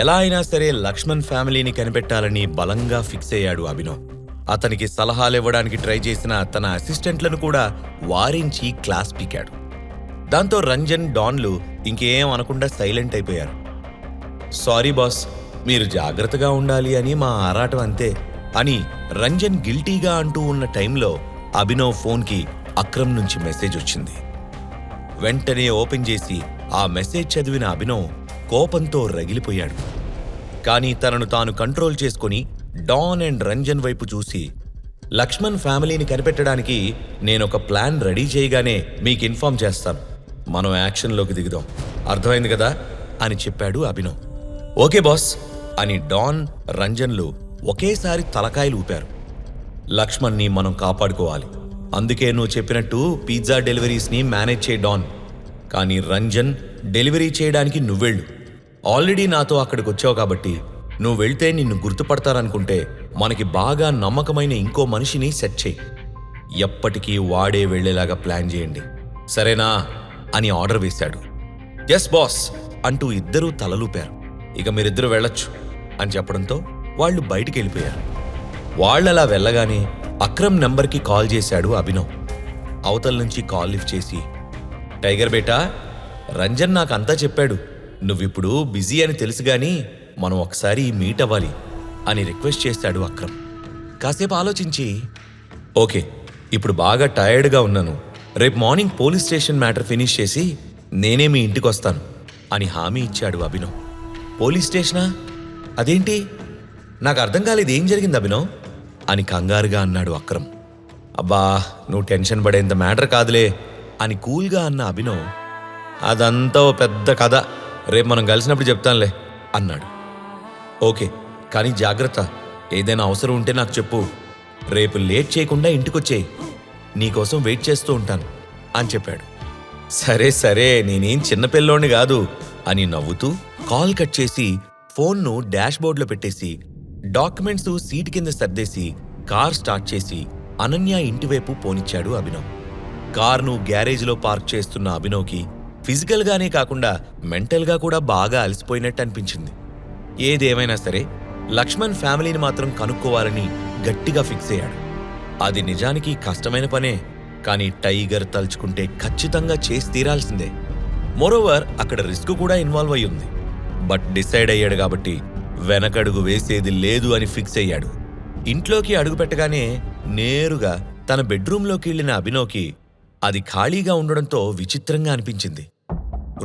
ఎలా అయినా సరే లక్ష్మణ్ ఫ్యామిలీని కనిపెట్టాలని బలంగా ఫిక్స్ అయ్యాడు అభినవ్. అతనికి సలహాలివ్వడానికి ట్రై చేసిన తన అసిస్టెంట్లను కూడా వారించి క్లాస్ పీకాడు. దాంతో రంజన్, డాన్లు ఇంకేం అనకుండా సైలెంట్ అయిపోయారు. సారీ బాస్, మీరు జాగ్రత్తగా ఉండాలి అని మా ఆరాటం అంతే అని రంజన్ గిల్టీగా అంటూ ఉన్న టైంలో అభినవ్ ఫోన్కి అక్రమ్ నుంచి మెసేజ్ వచ్చింది. వెంటనే ఓపెన్ చేసి ఆ మెసేజ్ చదివిన అభినవ్ కోపంతో రగిలిపోయాడు. కానీ తనను తాను కంట్రోల్ చేసుకుని డాన్ అండ్ రంజన్ వైపు చూసి, లక్ష్మణ్ ఫ్యామిలీని కనిపెట్టడానికి నేనొక ప్లాన్ రెడీ చేయగానే మీకు ఇన్ఫార్మ్ చేస్తాను. మనం యాక్షన్లోకి దిగుదాం, అర్థమైంది కదా అని చెప్పాడు అభినవ్. ఓకే బాస్ అని డాన్, రంజన్లు ఒకేసారి తలకాయలు ఊపారు. లక్ష్మణ్ని మనం కాపాడుకోవాలి, అందుకే నువ్వు చెప్పినట్టు పిజ్జా డెలివరీస్ని మేనేజ్ చేయి డాన్. కానీ రంజన్, డెలివరీ చేయడానికి నువ్వెళ్ళు. ఆల్రెడీ నాతో అక్కడికి వచ్చావు కాబట్టి నువ్వు వెళ్తే నిన్ను గుర్తుపడతారనుకుంటే మనకి బాగా నమ్మకమైన ఇంకో మనిషిని సెట్ చేయి. ఎప్పటికీ వాడే వెళ్లేలాగా ప్లాన్ చేయండి, సరేనా అని ఆర్డర్ వేశాడు. ఎస్ బాస్ అంటూ ఇద్దరూ తలలూపారు. ఇక మీరిద్దరూ వెళ్ళొచ్చు అని చెప్పడంతో వాళ్ళు బయటికి వెళ్ళిపోయారు. వాళ్ళలా వెళ్ళగానే అక్రమ్ నెంబర్కి కాల్ చేశాడు అభినవ్. అవతల నుంచి కాల్ లిఫ్ట్ చేసి, టైగర్ బేటా, రంజన్ నాకంతా చెప్పాడు. నువ్విప్పుడు బిజీ అని తెలుసు గాని మనం ఒకసారి మీట్ అవ్వాలి అని రిక్వెస్ట్ చేశాడు అక్రమ్. కాసేపు ఆలోచించి, ఓకే, ఇప్పుడు బాగా టయర్డ్గా ఉన్నాను, రేపు morning police station matter finish చేసి నేనే మీ ఇంటికి వస్తాను అని హామీ ఇచ్చాడు అభినవ్. పోలీస్ స్టేషనా? అదేంటి? నాకు అర్థం కాలేదు, ఏం జరిగింది అభినవ్ అని కంగారుగా అన్నాడు అక్రమ్. అబ్బా, నువ్వు టెన్షన్ పడేంత మ్యాటర్ కాదులే అని కూల్గా అన్న అభినవ్, అదంతా ఓ పెద్ద కథ, రేపు మనం కలిసినప్పుడు చెప్తానులే అన్నాడు. ఓకే, కానీ జాగ్రత్త, ఏదైనా అవసరం ఉంటే నాకు చెప్పు. రేపు లేట్ చేయకుండా ఇంటికొచ్చేయి, నీకోసం వెయిట్ చేస్తూ ఉంటాను అని చెప్పాడు. సరే సరే, నేనేం చిన్నపిల్లోని కాదు అని నవ్వుతూ కాల్ కట్ చేసి ఫోన్ను డాష్ బోర్డ్లో పెట్టేసి డాక్యుమెంట్స్ సీట్ కింద సర్దేసి కార్ స్టార్ట్ చేసి అనన్య ఇంటివైపు పోనిచ్చాడు అభినవ్. కార్ను గ్యారేజ్లో పార్క్ చేస్తున్న అభినవ్కి ఫిజికల్గానే కాకుండా మెంటల్గా కూడా బాగా అలసిపోయినట్టు అనిపించింది. ఏదేమైనా సరే లక్ష్మణ్ ఫ్యామిలీని మాత్రం కనుక్కోవాలని గట్టిగా ఫిక్స్ అయ్యాడు. అది నిజానికి కష్టమైన పనే, కానీ టైగర్ తలుచుకుంటే ఖచ్చితంగా చేసి తీరాల్సిందే. మోరోవర్ అక్కడ రిస్క్ కూడా ఇన్వాల్వ్ అయి ఉంది. బట్ డిసైడ్ అయ్యాడు కాబట్టి వెనకడుగు వేసేది లేదు అని ఫిక్స్ అయ్యాడు. ఇంట్లోకి అడుగుపెట్టగానే నేరుగా తన బెడ్రూంలోకి వెళ్ళిన అభినవ్కి అది ఖాళీగా ఉండడంతో విచిత్రంగా అనిపించింది.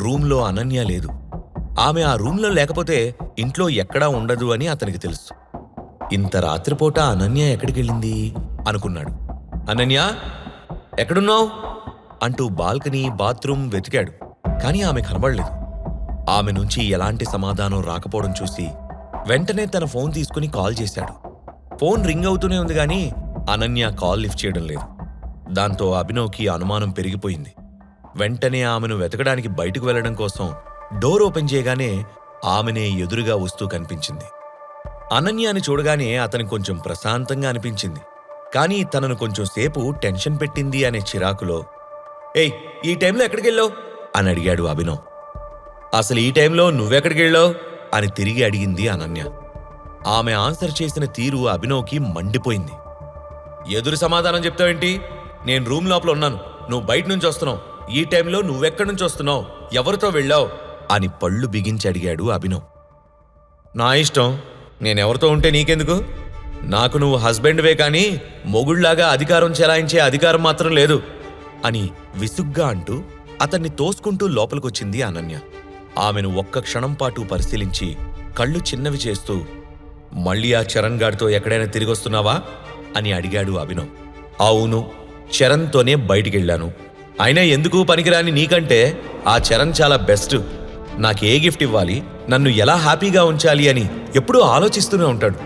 రూంలో అనన్య లేదు. ఆమె ఆ రూంలో లేకపోతే ఇంట్లో ఎక్కడా ఉండదు అని అతనికి తెలుసు. ఇంత రాత్రిపూట అనన్య ఎక్కడికెళ్ళింది అనుకున్నాడు. అనన్య, ఎక్కడున్నావు అంటూ బాల్కనీ, బాత్రూమ్ వెతికాడు. కానీ ఆమె కనబడలేదు. ఆమె నుంచి ఎలాంటి సమాధానం రాకపోవడం చూసి వెంటనే తన ఫోన్ తీసుకుని కాల్ చేశాడు. ఫోన్ రింగ్ అవుతూనే ఉంది గానీ అనన్య కాల్ లిఫ్ట్ చేయడం లేదు. దాంతో అభినవ్కి అనుమానం పెరిగిపోయింది. వెంటనే ఆమెను వెతకడానికి బయటకు వెళ్లడం కోసం డోర్ ఓపెన్ చేయగానే ఆమెనే ఎదురుగా వస్తూ కనిపించింది. అనన్యని చూడగానే అతనికి కొంచెం ప్రశాంతంగా అనిపించింది. కానీ తనను కొంచెం సేపు టెన్షన్ పెట్టింది అనే చిరాకులో, ఏయ్, ఈ టైంలో ఎక్కడికెళ్ళావు అని అడిగాడు అభినవ్. అసలు ఈ టైంలో నువ్వెక్కడికెళ్ళావు అని తిరిగి అడిగింది అనన్య. ఆమె ఆన్సర్ చేసిన తీరు అభినవ్కి మండిపోయింది. ఎదురు సమాధానం చెప్తావేంటి? నేను రూమ్ లోపల ఉన్నాను, నువ్వు బయట నుంచి వస్తున్నావు. ఈ టైంలో నువ్వెక్కడి నుంచి వస్తున్నావు, ఎవరితో వెళ్ళావు అని పళ్ళు బిగించి అడిగాడు అభినవ్. నా ఇష్టం, నేనెవరితో ఉంటే నీకెందుకు? నాకు నువ్వు హస్బెండ్వే కానీ మొగుళ్లాగా అధికారం చెలాయించే అధికారం మాత్రం లేదు అని విసుగ్గా అంటూ అతన్ని తోసుకుంటూ లోపలికొచ్చింది అనన్య. ఆమెను ఒక్క క్షణం పాటు పరిశీలించి కళ్ళు చిన్నవి చేస్తూ, మళ్ళీ ఆ చరణ్ గాడితో ఎక్కడైనా తిరిగొస్తున్నావా అని అడిగాడు అభినవ్. అవును, చరణ్తోనే బయటికెళ్ళాను. అయినా ఎందుకు పనికిరాని నీకంటే ఆ చరణ్ చాలా బెస్ట్. నాకే గిఫ్ట్ ఇవ్వాలి, నన్ను ఎలా హ్యాపీగా ఉంచాలి అని ఎప్పుడూ ఆలోచిస్తూనే ఉంటాడు.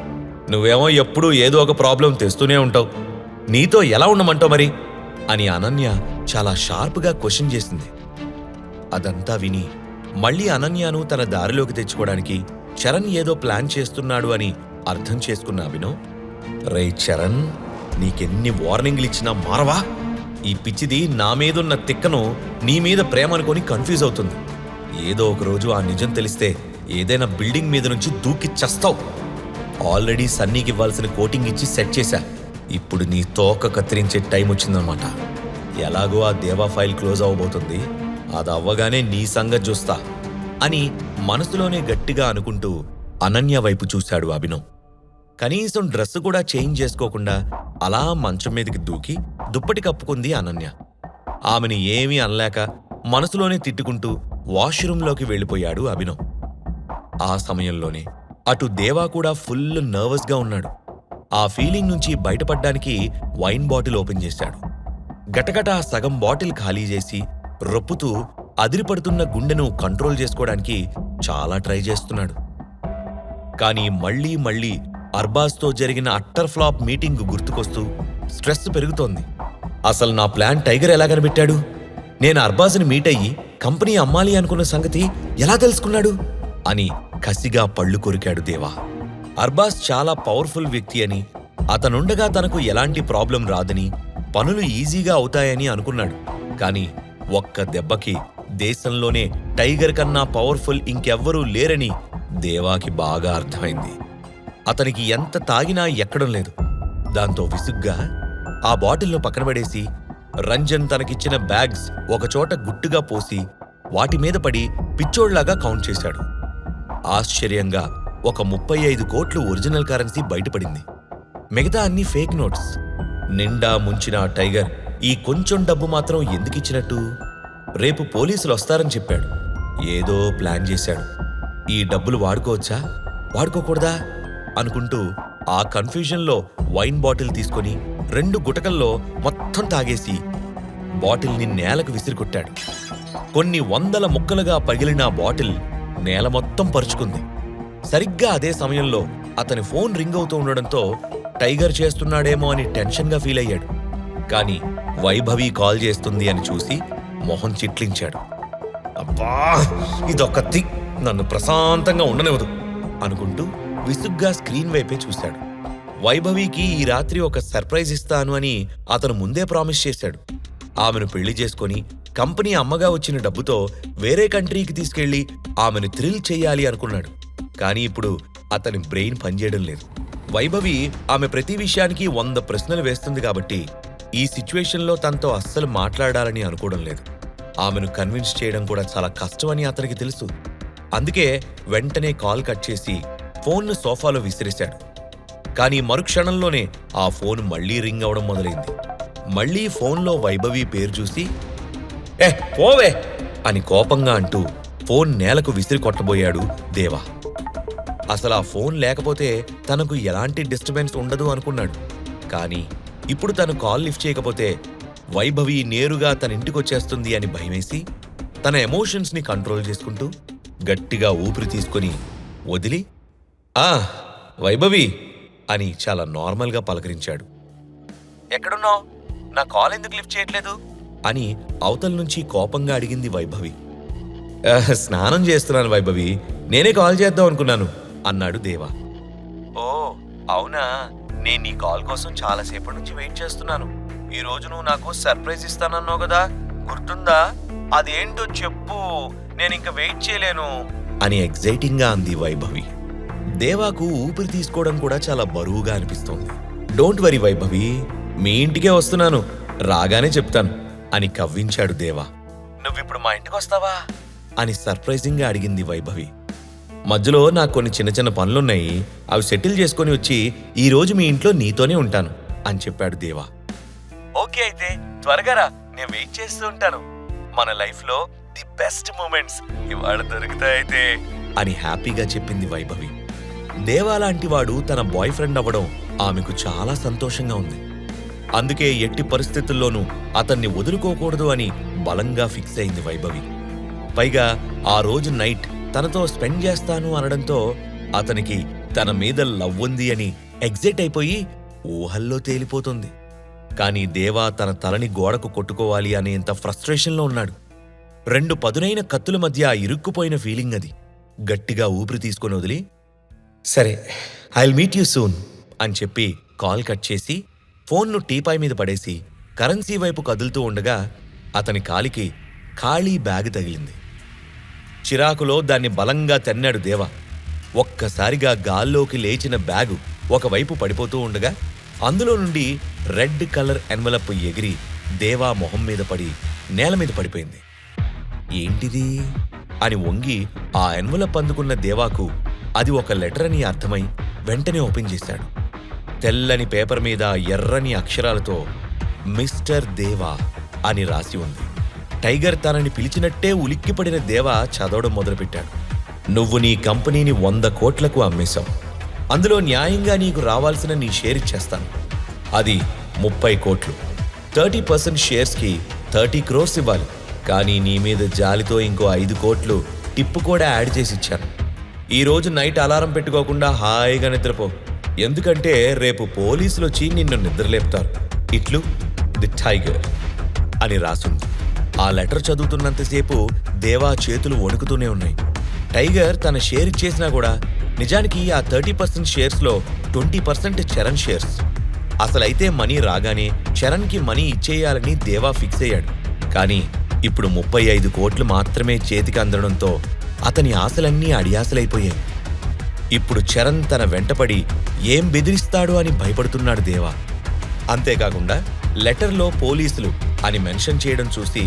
నువ్వేమో ఎప్పుడూ ఏదో ఒక ప్రాబ్లం తెస్తూనే ఉంటావు. నీతో ఎలా ఉండమంటావు మరి అని అనన్య చాలా షార్ప్గా క్వశ్చన్ చేసింది. అదంతా విని మళ్ళీ అనన్యను తన దారిలోకి తెచ్చుకోవడానికి చరణ్ ఏదో ప్లాన్ చేస్తున్నాడు అని అర్థం చేసుకున్న అభినవ్, రే చరణ్, నీకెన్ని వార్నింగ్లు ఇచ్చినా మారవా? ఈ పిచ్చిది నా మీదున్న తిక్కను నీ మీద ప్రేమ అనుకొని కన్ఫ్యూజ్ అవుతుంది. ఏదో ఒక రోజు ఆ నిజం తెలిస్తే ఏదైనా బిల్డింగ్ మీద నుంచి దూకి చస్తావు. ఆల్రెడీ సన్నీకి ఇవ్వాల్సిన కోటింగ్ ఇచ్చి సెట్ చేశా. ఇప్పుడు నీ తోక కత్తిరించే టైం వచ్చిందనమాట. ఎలాగో ఆ దేవా ఫైల్ క్లోజ్ అవ్వబోతుంది, అది అవ్వగానే నీ సంగతి చూస్తా అని మనసులోనే గట్టిగా అనుకుంటూ అనన్య వైపు చూశాడు అభినవ్. కనీసం డ్రెస్ కూడా చేంజ్ చేసుకోకుండా అలా మంచం మీదకి దూకి దుప్పటి కప్పుకుంది అనన్య. ఆమెని ఏమీ అనలేక మనసులోనే తిట్టుకుంటూ వాష్రూంలోకి వెళ్ళిపోయాడు అభినవ్. ఆ సమయంలోనే అటు దేవా కూడా ఫుల్ నర్వస్గా ఉన్నాడు. ఆ ఫీలింగ్ నుంచి బయటపడ్డానికి వైన్ బాటిల్ ఓపెన్ చేశాడు. గటగట సగం బాటిల్ ఖాళీ చేసి రొప్పుతూ అదిరిపడుతున్న గుండెను కంట్రోల్ చేసుకోవడానికి చాలా ట్రై చేస్తున్నాడు. కానీ మళ్లీ మళ్లీ అర్బాజ్తో జరిగిన అట్టర్ ఫ్లాప్ మీటింగ్ గుర్తుకొస్తూ స్ట్రెస్ పెరుగుతోంది. అసలు నా ప్లాన్ టైగర్ ఎలా కనిపెట్టాడు? నేను అర్బాజ్ని మీట్ అయ్యి కంపెనీ అమ్మాలి అనుకున్న సంగతి ఎలా తెలుసుకున్నాడు అని కసిగా పళ్ళు కొరికాడు దేవా. అర్బాజ్ చాలా పవర్ఫుల్ వ్యక్తి అని, అతనుండగా తనకు ఎలాంటి ప్రాబ్లం రాదని, పనులు ఈజీగా అవుతాయని అనుకున్నాడు. కానీ ఒక్క దెబ్బకి దేశంలోనే టైగర్ కన్నా పవర్ఫుల్ ఇంకెవ్వరూ లేరని దేవాకి బాగా అర్థమైంది. అతనికి ఎంత తాగినా ఎక్కడం లేదు. దాంతో విసుగ్గా ఆ బాటిల్ను పక్కనబడేసి రంజన్ తనకిచ్చిన బ్యాగ్స్ ఒకచోట గుట్టుగా పోసి వాటి మీద పడి పిచ్చోళ్లాగా కౌంట్ చేశాడు. ఆశ్చర్యంగా ఒక 35 కోట్లు ఒరిజినల్ కరెన్సీ బయటపడింది. మిగతా అన్ని ఫేక్ నోట్స్. నిండా ముంచిన టైగర్ ఈ కొంచెం డబ్బు మాత్రం ఎందుకిచ్చినట్టు? రేపు పోలీసులు వస్తారని చెప్పాడు. ఏదో ప్లాన్ చేశాడు. ఈ డబ్బులు వాడుకోవచ్చా, వాడుకోకూడదా అనుకుంటూ ఆ కన్ఫ్యూజన్లో వైన్ బాటిల్ తీసుకొని 2 గుటకల్లో మొత్తం తాగేసి బాటిల్ని నేలకు విసిరికొట్టాడు. కొన్ని 100 ముక్కలుగా పగిలిన బాటిల్ నేల మొత్తం పరుచుకుంది. సరిగ్గా అదే సమయంలో అతని ఫోన్ రింగ్ అవుతూ ఉండడంతో టైగర్ చేస్తున్నాడేమో అని టెన్షన్గా ఫీల్ అయ్యాడు. కానీ వైభవి కాల్ చేస్తుంది అని చూసి మొహం చిట్లించాడు. అబ్బా, ఇదొక్కతి నన్ను ప్రశాంతంగా ఉండనివ్వదు అనుకుంటూ విసుగ్గా స్క్రీన్ వైపే చూశాడు. వైభవికి ఈ రాత్రి ఒక సర్ప్రైజ్ ఇస్తాను అని అతను ముందే ప్రామిస్ చేశాడు. ఆమెను పెళ్లి చేసుకొని కంపెనీ అమ్మగా వచ్చిన డబ్బుతో వేరే కంట్రీకి తీసుకెళ్లి ఆమెను థ్రిల్ చెయ్యాలి అనుకున్నాడు. కానీ ఇప్పుడు అతని బ్రెయిన్ పనిచేయడం లేదు. వైభవి ఆమె ప్రతి విషయానికి 100 ప్రశ్నలు వేస్తుంది కాబట్టి ఈ సిచ్యువేషన్లో తనతో అస్సలు మాట్లాడాలని అనుకోవడం లేదు. ఆమెను కన్విన్స్ చేయడం కూడా చాలా కష్టమని అతనికి తెలుసు. అందుకే వెంటనే కాల్ కట్ చేసి ఫోన్ను సోఫాలో విసిరేశాడు. కానీ మరుక్షణంలోనే ఆ ఫోన్ మళ్లీ రింగ్ అవడం మొదలైంది. మళ్లీ ఫోన్లో వైభవి పేరు చూసి పోవే అని కోపంగా అంటూ ఫోన్ నేలకు విసిరి కొట్టబోయాడు దేవా. అసలు ఆ ఫోన్ లేకపోతే తనకు ఎలాంటి డిస్టర్బెన్స్ ఉండదు అనుకున్నాడు. కానీ ఇప్పుడు తను కాల్ లిఫ్ట్ చేయకపోతే వైభవి నేరుగా తన ఇంటికొచ్చేస్తుంది అని భయమేసి తన ఎమోషన్స్ని కంట్రోల్ చేసుకుంటూ గట్టిగా ఊపిరి తీసుకొని వదిలి వైభవి అని చాలా నార్మల్గా పలకరించాడు. ఎక్కడున్నావు? నా కాల్ ఎందుకు లిఫ్ట్ చేయట్లేదు అని అవతల నుంచి కోపంగా అడిగింది వైభవి. స్నానం చేస్తున్నాను వైభవి, నేనే కాల్ చేద్దాం అనుకున్నాను అన్నాడు దేవా. ఓ అవునా, నేను నీ కాల్ కోసం చాలాసేపటి నుంచి వెయిట్ చేస్తున్నాను. ఈ రోజు నువ్వు నాకు సర్ప్రైజ్ ఇస్తానన్నావు కదా, గుర్తుందా? అదేంటో చెప్పు, నేను ఇంకా వెయిట్ చేయలేను అని ఎగ్జైటింగ్గా అంది వైభవి. దేవాకు ఊపిరి తీసుకోవడం కూడా చాలా బరువుగా అనిపిస్తోంది. డోంట్ వరీ వైభవి, మీ ఇంటికే వస్తున్నాను, రాగానే చెప్తాను అని కవ్వించాడు దేవా. నువ్విప్పుడు మా ఇంటికి వస్తావా అని సర్ప్రైజింగ్గా అడిగింది వైభవి. మధ్యలో నాకు కొన్ని చిన్న చిన్న పనులున్నాయి, అవి సెటిల్ చేసుకొని వచ్చి ఈ రోజు మీ ఇంట్లో నీతోనే ఉంటాను అని చెప్పాడు దేవా. ఓకే అయితే త్వరగా రా, నేను వెయిట్ చేస్తూ ఉంటాను. మన లైఫ్లో ది బెస్ట్ మూమెంట్స్ ఇవాళ దొరుకుతాయితే అని హ్యాపీగా చెప్పింది వైభవి. దేవా లాంటి వాడు తన బాయ్ ఫ్రెండ్ అవ్వడం ఆమెకు చాలా సంతోషంగా ఉంది. అందుకే ఎట్టి పరిస్థితుల్లోనూ అతన్ని వదులుకోకూడదు అని బలంగా ఫిక్స్ అయింది వైభవి. పైగా ఆ రోజు నైట్ తనతో స్పెండ్ చేస్తాను అనడంతో అతనికి తన మీద లవ్ ఉంది అని ఎగ్జైట్ అయిపోయి ఊహల్లో తేలిపోతుంది. కానీ దేవా తన తలని గోడకు కొట్టుకోవాలి అనేంత ఫ్రస్ట్రేషన్లో ఉన్నాడు. 2 పదునైన కత్తుల మధ్య ఇరుక్కుపోయిన ఫీలింగ్ అది. గట్టిగా ఊపిరి తీసుకొని వదిలి సరే ఐల్ మీట్ యూ సూన్ అని చెప్పి కాల్ కట్ చేసి ఫోన్ను టీపాయ్ మీద పడేసి కరెన్సీ వైపు కదులుతూ ఉండగా అతని కాలికి ఖాళీ బ్యాగ్ తగిలింది. చిరాకులో దాన్ని బలంగా తన్నాడు దేవా. ఒక్కసారిగా గాల్లోకి లేచిన బ్యాగు ఒకవైపు పడిపోతూ ఉండగా అందులో నుండి రెడ్ కలర్ ఎన్వలప్ ఎగిరి దేవా మొహం మీద పడి నేల మీద పడిపోయింది. ఏంటిది అని వంగి ఆ ఎన్వలప్ అందుకున్న దేవాకు అది ఒక లెటర్ అని అర్థమై వెంటనే ఓపెన్ చేశాడు. తెల్లని పేపర్ మీద ఎర్రని అక్షరాలతో మిస్టర్ దేవా అని రాసి ఉంది. టైగర్ తనని పిలిచినట్టే ఉలిక్కిపడిన దేవా చదవడం మొదలుపెట్టాడు. నువ్వు నీ కంపెనీని 100 కోట్లకు అమ్మేశావు. అందులో న్యాయంగా నీకు రావాల్సిన నీ షేర్ ఇచ్చేస్తాను. అది 30 కోట్లు. 30% షేర్స్కి 30 crores ఇవ్వాలి. కానీ నీ మీద జాలితో ఇంకో 5 కోట్లు టిప్పు కూడా యాడ్ చేసి ఇచ్చాను. ఈరోజు నైట్ అలారం పెట్టుకోకుండా హాయిగా నిద్రపో. ఎందుకంటే రేపు పోలీసులు వచ్చి నిన్ను నిద్రలేపుతారు. ఇట్లు ది టైగర్ అని రాసుంది. ఆ లెటర్ చదువుతున్నంతసేపు దేవా చేతులు వణుకుతూనే ఉన్నాయి. టైగర్ తన షేర్ ఇచ్చేసినా కూడా నిజానికి ఆ 30% షేర్స్లో 20% చరణ్ షేర్స్. అసలైతే మనీ రాగానే చరణ్కి మనీ ఇచ్చేయాలని దేవా ఫిక్స్ అయ్యాడు. కానీ ఇప్పుడు 35 కోట్లు మాత్రమే చేతికి అందడంతో అతని ఆశలన్నీ అడియాసలైపోయాయి. ఇప్పుడు చరణ్ తన వెంటపడి ఏం బెదిరిస్తాడో అని భయపడుతున్నాడు దేవా. అంతేకాకుండా లెటర్లో పోలీసులు అని మెన్షన్ చేయడం చూసి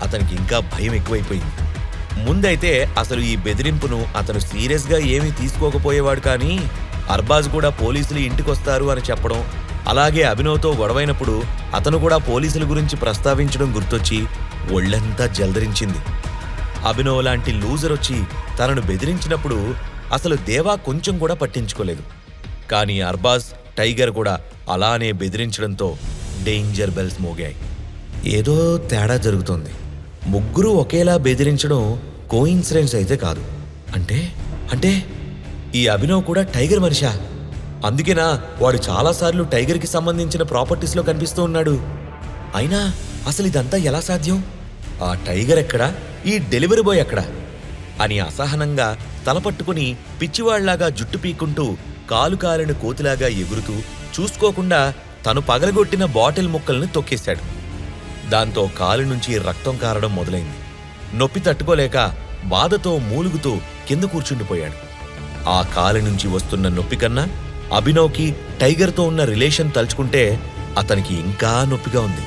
అతనికి ఇంకా భయం ఎక్కువైపోయింది. ముందైతే అసలు ఈ బెదిరింపును అతను సీరియస్గా ఏమీ తీసుకోకపోయేవాడు. కానీ అర్బాజ్ కూడా పోలీసులు ఇంటికొస్తారు అని చెప్పడం, అలాగే అభినవ్తో గొడవైనప్పుడు అతను కూడా పోలీసుల గురించి ప్రస్తావించడం గుర్తొచ్చి ఒళ్ళంతా జల్దరించింది. అభినవ్ లాంటి లూజర్ వచ్చి తనను బెదిరించినప్పుడు అసలు దేవా కొంచెం కూడా పట్టించుకోలేదు. కానీ అర్బాజ్, టైగర్ కూడా అలానే బెదిరించడంతో డేంజర్ బెల్స్ మోగాయి. ఏదో తేడా జరుగుతోంది. ముగ్గురు ఒకేలా బెదిరించడం కోయిన్సిడెన్స్ అయితే కాదు. అంటే ఈ అభినవ్ కూడా టైగర్ మనిషా? అందుకేనా వాడు చాలాసార్లు టైగర్కి సంబంధించిన ప్రాపర్టీస్లో కనిపిస్తూ ఉన్నాడు? అయినా అసలు ఇదంతా ఎలా సాధ్యం? ఆ టైగర్ ఎక్కడా, ఈ డెలివరీ బాయ్ ఎక్కడా అని అసహనంగా తలపట్టుకుని పిచ్చివాళ్లాగా జుట్టు పీక్కుంటూ కాలు కాలిన కోతిలాగా ఎగురుతూ చూసుకోకుండా తను పగలగొట్టిన బాటిల్ ముక్కల్ని తొక్కేశాడు. దాంతో కాలు నుంచి రక్తం కారడం మొదలైంది. నొప్పి తట్టుకోలేక బాధతో మూలుగుతూ కింద కూర్చుండిపోయాడు. ఆ కాలు నుంచి వస్తున్న నొప్పి కన్నా అభినవ్కి టైగర్తో ఉన్న రిలేషన్ తలుచుకుంటే అతనికి ఇంకా నొప్పిగా ఉంది.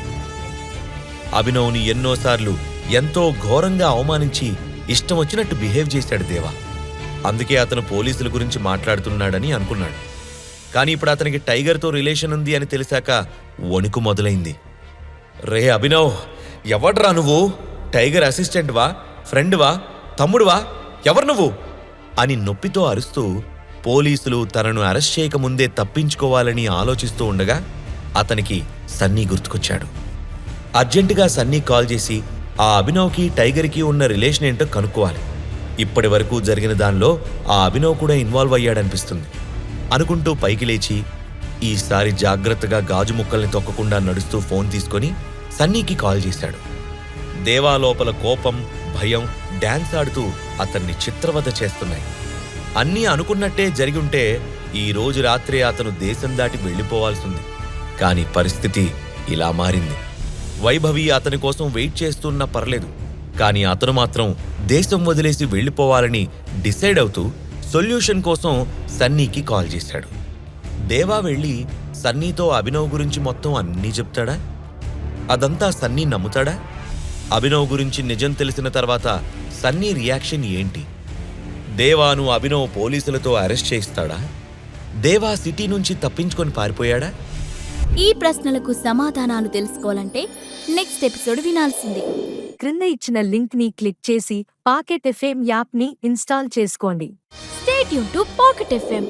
అభినవ్ని ఎన్నోసార్లు ఎంతో ఘోరంగా అవమానించి ఇష్టం వచ్చినట్టు బిహేవ్ చేశాడు దేవా. అందుకే అతను పోలీసుల గురించి మాట్లాడుతున్నాడని అనుకున్నాడు. కానీ ఇప్పుడు అతనికి టైగర్తో రిలేషన్ ఉంది అని తెలిసాక వణుకు మొదలైంది. రే అభినవ్, ఎవడ్రా నువ్వు? టైగర్ అసిస్టెంట్వా, ఫ్రెండ్వా, తమ్ముడువా, ఎవరు నువ్వు అని నొప్పితో అరుస్తూ పోలీసులు తనను అరెస్ట్ చేయకముందే తప్పించుకోవాలని ఆలోచిస్తూ ఉండగా అతనికి సన్నీ గుర్తుకొచ్చాడు. అర్జెంటుగా సన్నీ కాల్ చేసి ఆ అభినవ్కి టైగర్కి ఉన్న రిలేషన్ ఏంటో కనుక్కోవాలి. ఇప్పటి వరకు జరిగిన దానిలో ఆ అభినవ్ కూడా ఇన్వాల్వ్ అయ్యాడనిపిస్తుంది అనుకుంటూ పైకి లేచి ఈసారి జాగ్రత్తగా గాజు ముక్కల్ని తొక్కకుండా నడుస్తూ ఫోన్ తీసుకొని సన్నీకి కాల్ చేశాడు. దేవా లోపల కోపం, భయం డాన్స్ ఆడుతూ అతన్ని చిత్రవద చేస్తున్నాయి. అన్నీ అనుకున్నట్టే జరిగి ఉంటే ఈ రోజు రాత్రే అతను దేశం దాటి వెళ్ళిపోవాల్సింది. కానీ పరిస్థితి ఇలా మారింది. వైభవి అతని కోసం వెయిట్ చేస్తున్నా పర్లేదు, కానీ అతను మాత్రం దేశం వదిలేసి వెళ్ళిపోవాలని డిసైడ్ అవుతూ సొల్యూషన్ కోసం సన్నీకి కాల్ చేశాడు. దేవా వెళ్ళి సన్నీతో అభినవ్ గురించి మొత్తం అన్నీ చెప్తాడా? అదంతా సన్నీ నమ్ముతాడా? అభినవ్ గురించి నిజం తెలిసిన తర్వాత సన్నీ రియాక్షన్ ఏంటి? దేవాను అభినవ్ పోలీసులతో అరెస్ట్ చేయిస్తాడా? దేవా సిటీ నుంచి తప్పించుకొని పారిపోయాడా? ఈ ప్రశ్నలకు సమాధానాలు తెలుసుకోవాలంటే నెక్స్ట్ ఎపిసోడ్ వినాల్సిందే. క్రింద ఇచ్చిన లింక్ ని క్లిక్ చేసి పాకెట్ ఎఫ్ఎం యాప్ ని ఇన్స్టాల్ చేసుకోండి. Stay tune to pocket FM.